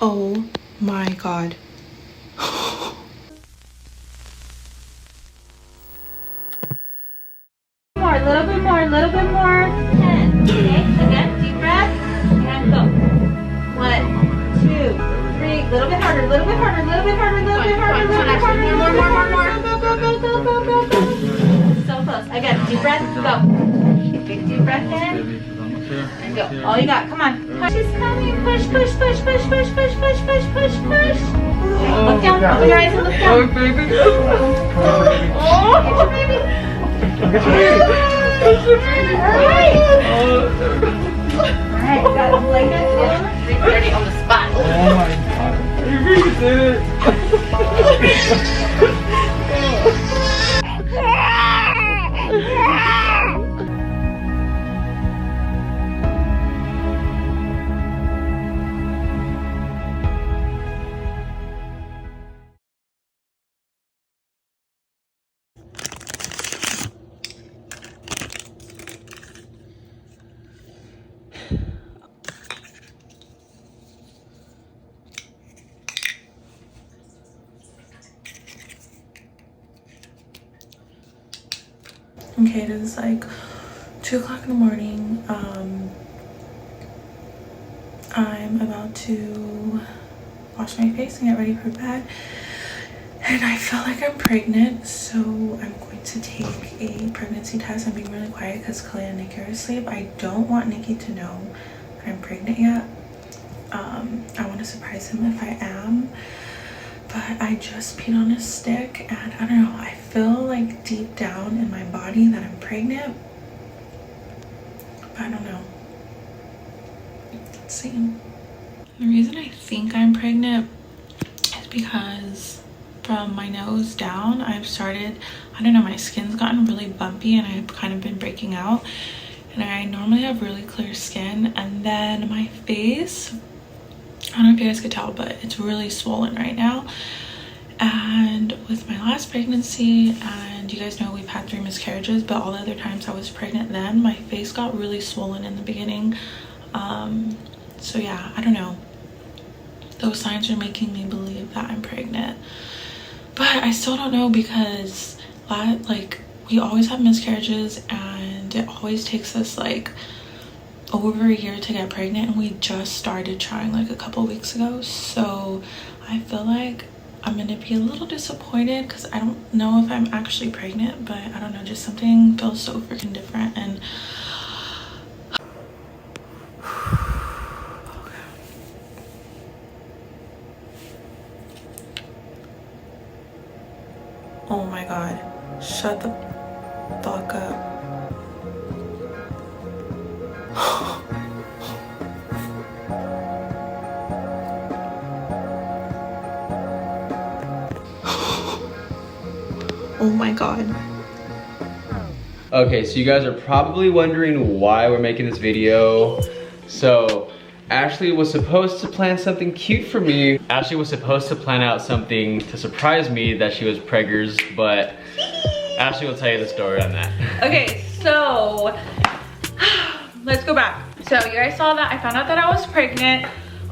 Oh my god. More, a little bit more, a little bit more. 10. Okay, again, deep breath. And go. 1, 2, 3. A little bit harder, a little bit harder, a little bit harder, a little bit harder, a little bit harder. More. Go, go, go, go, go, go, go. So close. Again, deep breath, go. Big deep breath in. And go. All you got. Come on. Push is coming. Push, push, push, push, push, push, push, push, push, push. Okay, look down. Open your eyes and look down. Oh, baby. Oh, get your baby. Alright, got a blanket down. 3:30 on the spot. Oh my god. You really did it. Okay, it is like 2 o'clock in the morning. I'm about to wash my face and get ready for bed, and I feel like I'm pregnant, so I'm going to take a pregnancy test. I'm being really quiet because Clay and Nikki are asleep. I don't want Nikki to know that I'm pregnant yet. I want to surprise him if I am, but I just peed on a stick, and I don't know, I feel like deep down in my body that I'm pregnant, but I don't know. Let's see. The reason I think I'm pregnant is because from my nose down, I've started, I don't know, my skin's gotten really bumpy and I've kind of been breaking out, and I normally have really clear skin, and then my face, I don't know if you guys could tell, but it's really swollen right now. And with my last pregnancy, and you guys know we've had 3 miscarriages, but all the other times I was pregnant then, my face got really swollen in the beginning. So yeah, I don't know. Those signs are making me believe that I'm pregnant. But I still don't know, because like we always have miscarriages and it always takes us like over a year to get pregnant, and we just started trying like a couple weeks ago. So I feel like I'm gonna be a little disappointed because I don't know if I'm actually pregnant, but I don't know, just something feels so freaking different. And oh my god, shut the fuck up. Oh my god. Okay, so you guys are probably wondering why we're making this video. So Ashley was supposed to plan something cute for me. Ashley was supposed to plan out something to surprise me that she was preggers, but Ashley will tell you the story on that. Okay, so let's go back. So you guys saw that I found out that I was pregnant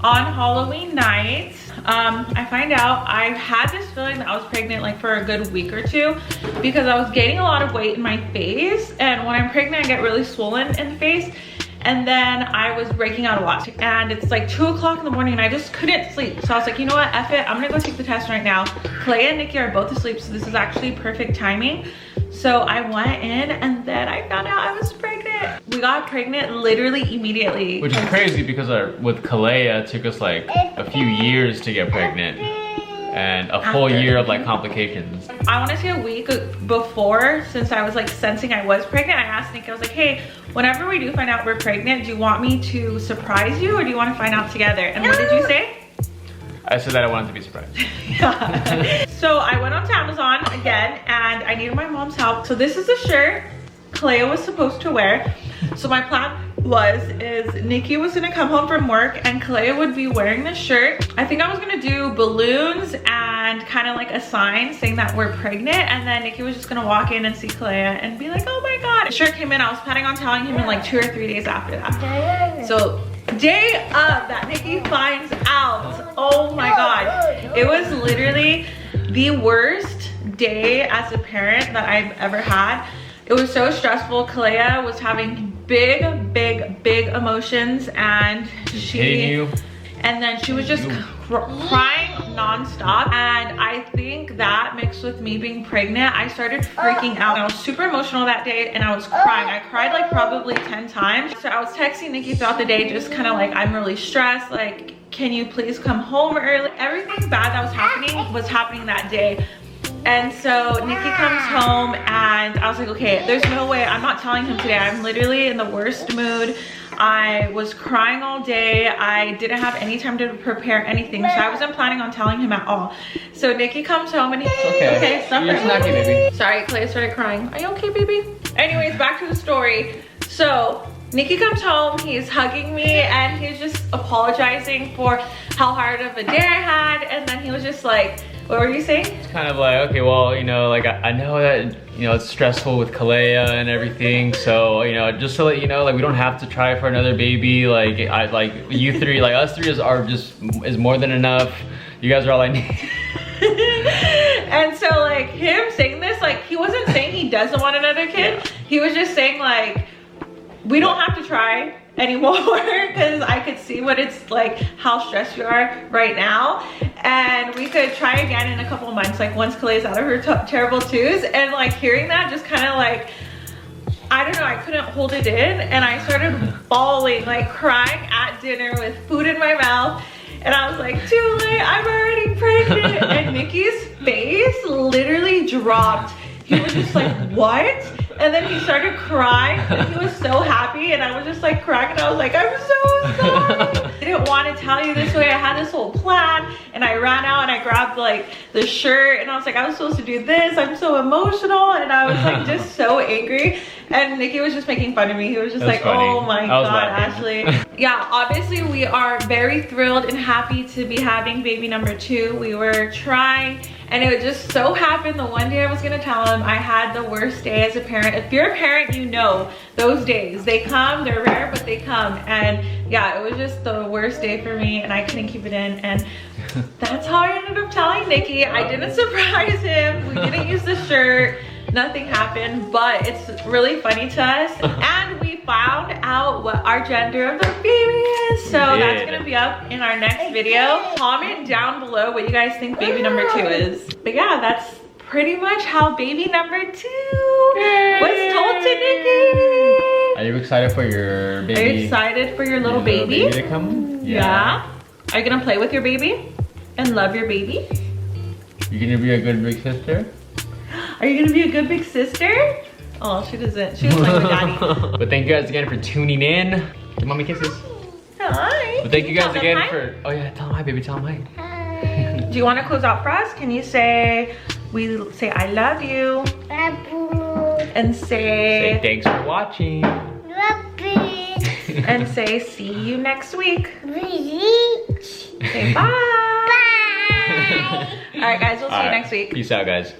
on Halloween night. I find out I had this feeling that I was pregnant like for a good week or 2 because I was gaining a lot of weight in my face, and when I'm pregnant I get really swollen in the face, and then I was breaking out a lot, and it's like 2 o'clock in the morning and I just couldn't sleep. So I was like, you know what, F it, I'm gonna go take the test right now. Clay and Nikki are both asleep, so this is actually perfect timing. So I went in and then I found out I was pregnant. We got pregnant literally immediately. Which is crazy because with Kalea, it took us like a few years to get pregnant. And a full year of like complications. I want to say a week before, since I was like sensing I was pregnant, I asked Nikki, I was like, hey, whenever we do find out we're pregnant, do you want me to surprise you or do you want to find out together? And what did you say? I said that I wanted to be surprised. Yeah. So I went onto Amazon again and I needed my mom's help. So this is a shirt Kalea was supposed to wear. So my plan is Nikki was gonna come home from work and Kalea would be wearing this shirt. I think I was gonna do balloons and kind of like a sign saying that we're pregnant, and then Nikki was just gonna walk in and see Kalea and be like, oh my god. The shirt came in, I was planning on telling him in like 2 or 3 days after that. So day of that Nikki finds out, It was literally the worst day as a parent that I've ever had. It was so stressful. Kalea was having big emotions, and and then she was just crying nonstop. And I think that mixed with me being pregnant, I started freaking out. I was super emotional that day and I was crying. I cried like probably 10 times. So I was texting Nikki throughout the day, just kind of like, I'm really stressed. Like, can you please come home early? Everything bad that was happening that day. And so Nikki comes home and I was like, okay, there's no way. I'm not telling him today. I'm literally in the worst mood. I was crying all day. I didn't have any time to prepare anything, so I wasn't planning on telling him at all. So Nikki comes home and he's okay, stop. You're snacking, baby. Sorry, Clay started crying. Are you okay, baby? Anyways, back to the story. So Nikki comes home, he's hugging me and he's just apologizing for how hard of a day I had, and then he was just like, what were you saying? It's kind of like, okay, well, you know, like I know that, you know, it's stressful with Kalea and everything. So, you know, just to let you know, like we don't have to try for another baby. Like you three, like us three is more than enough. You guys are all I need. And so like him saying this, like he wasn't saying he doesn't want another kid. Yeah. He was just saying like, we don't have to try anymore, because I could see what it's like, how stressed you are right now, and we could try again in a couple of months, like once Kalea's out of her terrible twos. And like hearing that just kind of like, I don't know, I couldn't hold it in and I started bawling, like crying at dinner with food in my mouth. And I was like, too late, I'm already pregnant. And Nikki's face literally dropped. He was just like, what? And then he started crying and he was so happy, and I was just like crying and I was like, I'm so sorry. I didn't want to tell you this way. I had this whole plan and I ran out and I grabbed like the shirt and I was like, I was supposed to do this. I'm so emotional, and I was like just so angry. And Nikki was just making fun of me. He was just like, funny. Oh my God, Ashley. Yeah, obviously we are very thrilled and happy to be having baby number 2. We were trying, and it just so happened the one day I was gonna tell him, I had the worst day as a parent. If you're a parent, you know those days. They come, they're rare, but they come. And yeah, it was just the worst day for me and I couldn't keep it in. And that's how I ended up telling Nikki. I didn't surprise him. We didn't use the shirt. Nothing happened, but it's really funny to us. And we found out what our gender of the baby is. So that's gonna be up in our next video. Comment down below what you guys think baby number 2 is. But yeah, that's pretty much how baby number 2 was told to Nikki. Are you excited for your baby? Are you excited for your little baby? To come? Yeah. Are you gonna play with your baby and love your baby? You gonna be a good big sister? Are you gonna be a good big sister? Oh, she doesn't. She was like my daddy. But thank you guys again for tuning in. Give mommy kisses. Hi. But thank you guys again for. Oh yeah, tell them hi, baby. Tell them hi. Hi. Do you want to close out for us? Can you say? We say I love you. And say thanks for watching. And say see you next week. Say bye. Bye. All right, guys. We'll see you next week. Peace out, guys.